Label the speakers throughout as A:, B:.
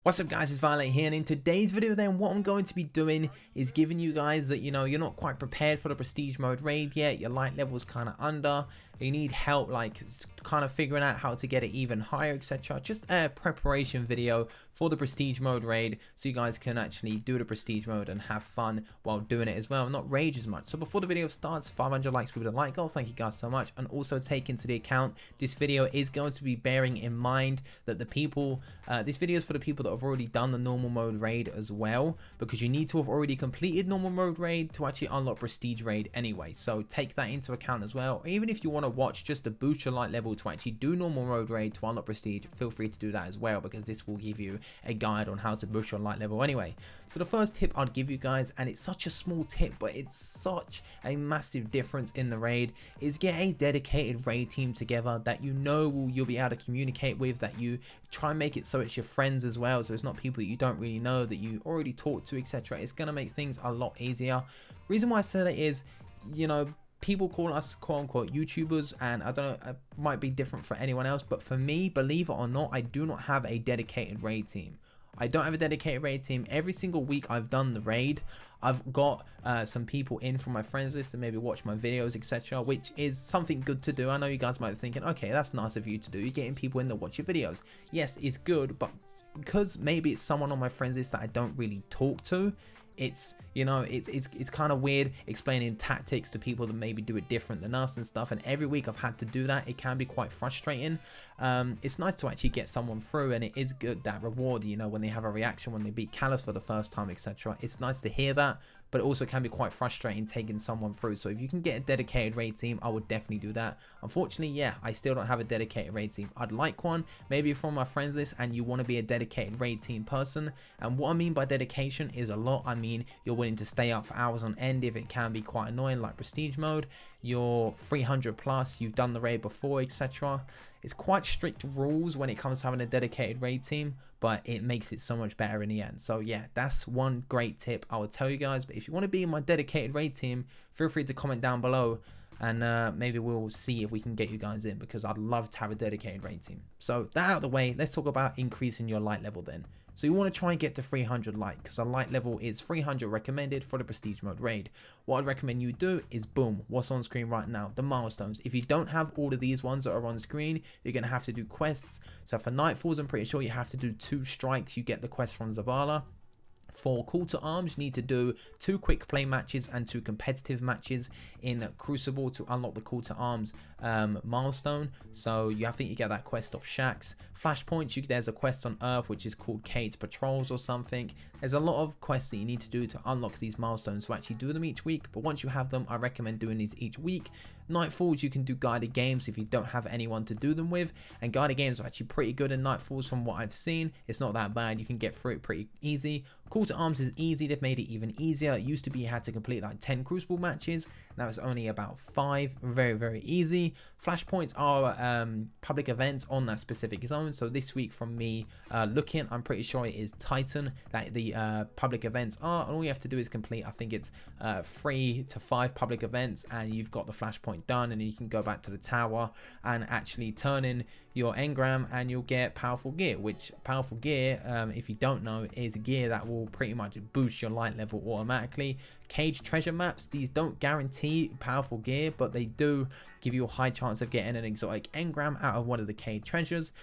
A: What's up guys, it's Violet here, and in today's video then what I'm going to be doing is giving you guys that, you're not quite prepared for the prestige mode raid yet, your light level's kind of under, you need help like kind of figuring out how to get it even higher, etc. Just a preparation video for the prestige mode raid so you guys can actually do the prestige mode and have fun while doing it as well, not rage as much. So before the video starts, 500 likes with the like goal, thank you guys so much. And also take into the account, this video is going to be bearing in mind that the people, this video is for the people that have already done the normal mode raid as well, because you need to have already completed normal mode raid to actually unlock prestige raid anyway. So take that into account as well. Or even if you want to watch just to boost your light level to actually do normal mode raid to unlock prestige, feel free to do that as well, because this will give you a guide on how to boost your light level anyway. So the first tip I'd give you guys, and it's such a small tip but it's such a massive difference in the raid, is get a dedicated raid team together that you'll be able to communicate with, that you try and make it so it's your friends as well, so it's not people that you don't really know, that you already talk to, etc. It's going to make things a lot easier. Reason why I say that is, people call us quote-unquote YouTubers, and I don't know, it might be different for anyone else, but for me, believe it or not, I do not have a dedicated raid team. I don't have a dedicated raid team. Every single week I've done the raid, I've got some people in from my friends list to maybe watch my videos, etc., which is something good to do. I know you guys might be thinking, okay, that's nice of you to do, you're getting people in to watch your videos. Yes, it's good, but because maybe it's someone on my friends list that I don't really talk to, it's kind of weird explaining tactics to people that maybe do it different than us and stuff, and every week I've had to do that. It can be quite frustrating. It's nice to actually get someone through, and it is good, that reward, when they have a reaction when they beat Callus for the first time, etc. It's nice to hear that, but it also can be quite frustrating taking someone through. So if you can get a dedicated raid team, I would definitely do that. Unfortunately, yeah, I still don't have a dedicated raid team. I'd like one, maybe from my friends list, and you want to be a dedicated raid team person. And what I mean by dedication is a lot. I mean, you're willing to stay up for hours on end if it can be quite annoying, like prestige mode. You're 300 plus, you've done the raid before, etc. It's quite strict rules when it comes to having a dedicated raid team, but it makes it so much better in the end. So yeah, that's one great tip I would tell you guys. But if you want to be in my dedicated raid team, feel free to comment down below, and maybe we'll see if we can get you guys in, because I'd love to have a dedicated raid team. So that out of the way, let's talk about increasing your light level then. So you want to try and get to 300 light, because our light level is 300 recommended for the prestige mode raid. What I'd recommend you do is, boom, what's on screen right now, the milestones. If you don't have all of these ones that are on screen, you're going to have to do quests. So for Nightfalls, I'm pretty sure you have to do 2 strikes. You get the quest from Zavala. For Call to Arms, you need to do 2 quick play matches and 2 competitive matches in Crucible to unlock the Call to Arms milestone. So I think you get that quest off Shax. Flashpoints, there's a quest on Earth which is called Cade's Patrols or something. There's a lot of quests that you need to do to unlock these milestones, to actually do them each week. But once you have them, I recommend doing these each week. Nightfalls, you can do guided games if you don't have anyone to do them with, and guided games are actually pretty good in Nightfalls from what I've seen. It's not that bad, you can get through it pretty easy. Call to Arms is easy, they've made it even easier. It used to be you had to complete like 10 Crucible matches, now it's only about 5, very easy. Flashpoints are public events on that specific zone. So this week from me looking, I'm pretty sure it is Titan that the public events are, and all you have to do is complete, I think it's 3 to 5 public events, and you've got the flashpoint done, and you can go back to the tower and actually turn in your engram, and you'll get powerful gear, which powerful gear, if you don't know, is gear that will pretty much boost your light level automatically. Cage treasure maps, these don't guarantee powerful gear, but they do give you a high chance of getting an exotic engram out of one of the cage treasures.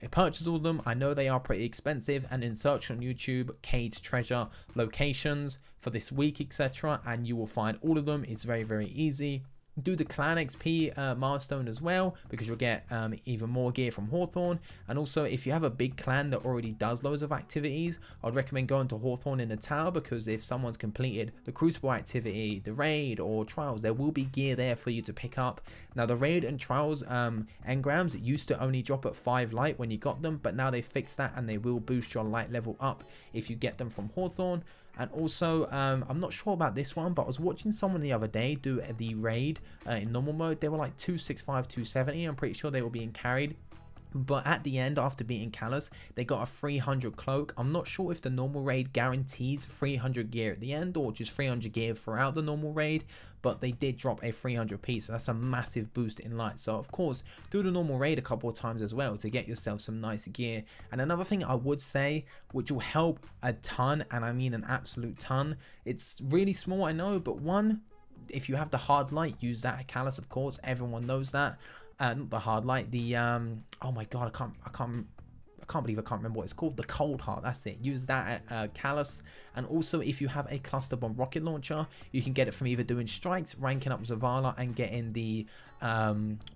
A: Purchase all of them. I know they are pretty expensive, and then search on YouTube cage treasure locations for this week, etc., and you will find all of them. It's very easy. Do the clan XP milestone as well, because you'll get even more gear from Hawthorne. And also, if you have a big clan that already does loads of activities, I'd recommend going to Hawthorne in the tower, because if someone's completed the Crucible activity, the raid or trials, there will be gear there for you to pick up. Now the raid and trials engrams used to only drop at 5 light when you got them, but now they fixed that, and they will boost your light level up if you get them from Hawthorne. And also, I'm not sure about this one, but I was watching someone the other day do the raid in normal mode. They were like 265, 270. I'm pretty sure they were being carried But at the end, after beating Callus, they got a 300 cloak. I'm not sure if the normal raid guarantees 300 gear at the end or just 300 gear throughout the normal raid, but they did drop a 300 piece, so that's a massive boost in light. So of course, do the normal raid a couple of times as well to get yourself some nice gear. And another thing I would say, which will help a ton, and I mean an absolute ton, it's really small, I know, but one, if you have the hard light, use that at Callus, of course, everyone knows that. Not the hard light, the oh my god, I can't believe I can't remember what it's called. The cold heart, that's it. Use that at Callus. And also, if you have a cluster bomb rocket launcher, you can get it from either doing strikes, ranking up Zavala, and getting the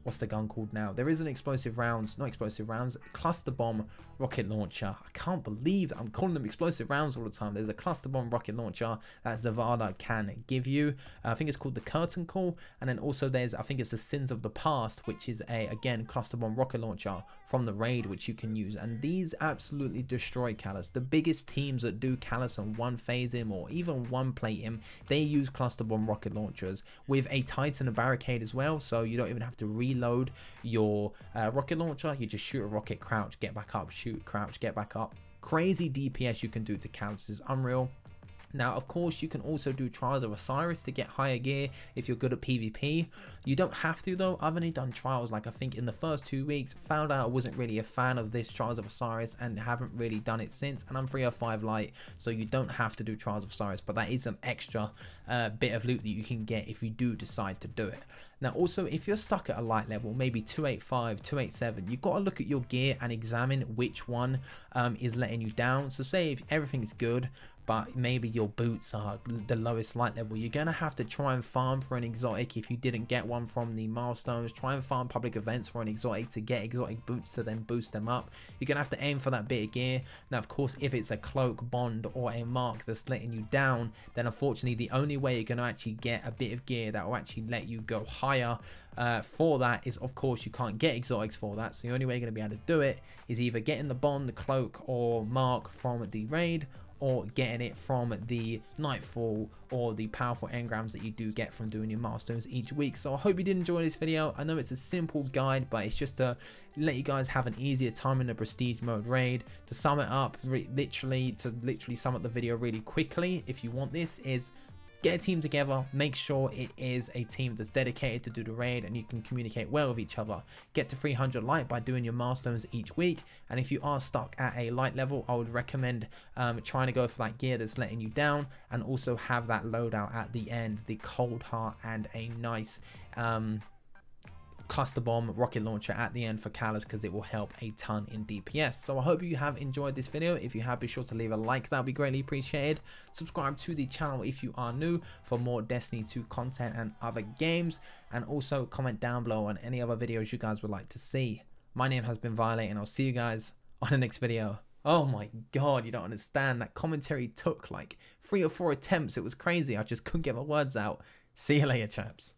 A: what's the gun called now? There is an explosive rounds, not explosive rounds, cluster bomb rocket launcher. I can't believe that I'm calling them explosive rounds all the time. There's a cluster bomb rocket launcher that Zavala can give you. I think it's called the curtain call. And then also there's, I think it's the Sins of the Past, which is a, again, cluster bomb rocket launcher from the raid, which you can use. And these absolutely destroy Callus. The biggest teams that do Callus and one phase him or even one plate him, they use cluster bomb rocket launchers with a Titan and barricade as well. So you don't even have to reload your rocket launcher. You just shoot a rocket, crouch, get back up, shoot, crouch, get back up. Crazy DPS you can do to Callus is unreal. Now, of course, you can also do Trials of Osiris to get higher gear if you're good at PvP. You don't have to, though. I've only done trials, like I think in the first 2 weeks, found out I wasn't really a fan of this Trials of Osiris and haven't really done it since. And I'm 305 light, so you don't have to do Trials of Osiris, but that is some extra bit of loot that you can get if you do decide to do it. Now, also, if you're stuck at a light level, maybe 285, 287, you've got to look at your gear and examine which one is letting you down. So say if everything is good, but maybe your boots are the lowest light level, you're going to have to try and farm for an exotic. If you didn't get one from the milestones, try and farm public events for an exotic to get exotic boots to then boost them up. You're going to have to aim for that bit of gear. Now, of course, if it's a cloak, bond, or a mark that's letting you down, then unfortunately the only way you're going to actually get a bit of gear that will actually let you go higher for that is, of course, you can't get exotics for that. So the only way you're going to be able to do it is either getting the bond, the cloak, or mark from the raid, or getting it from the Nightfall or the powerful engrams that you do get from doing your milestones each week. So I hope you did enjoy this video. I know it's a simple guide, but it's just to let you guys have an easier time in the prestige mode raid. To sum it up, literally sum up the video really quickly, if you want this, is get a team together, make sure it is a team that's dedicated to do the raid and you can communicate well with each other. Get to 300 light by doing your milestones each week, and if you are stuck at a light level, I would recommend trying to go for that gear that's letting you down, and also have that loadout at the end, the cold heart and a nice cluster bomb rocket launcher at the end for Callus, because it will help a ton in DPS. So I hope you have enjoyed this video. If you have, be sure to leave a like, that would be greatly appreciated. Subscribe to the channel if you are new for more Destiny 2 content and other games, and also comment down below on any other videos you guys would like to see. My name has been Violet, and I'll see you guys on the next video. Oh my god, you don't understand, that commentary took like 3 or 4 attempts. It was crazy. I just couldn't get my words out. See you later, chaps.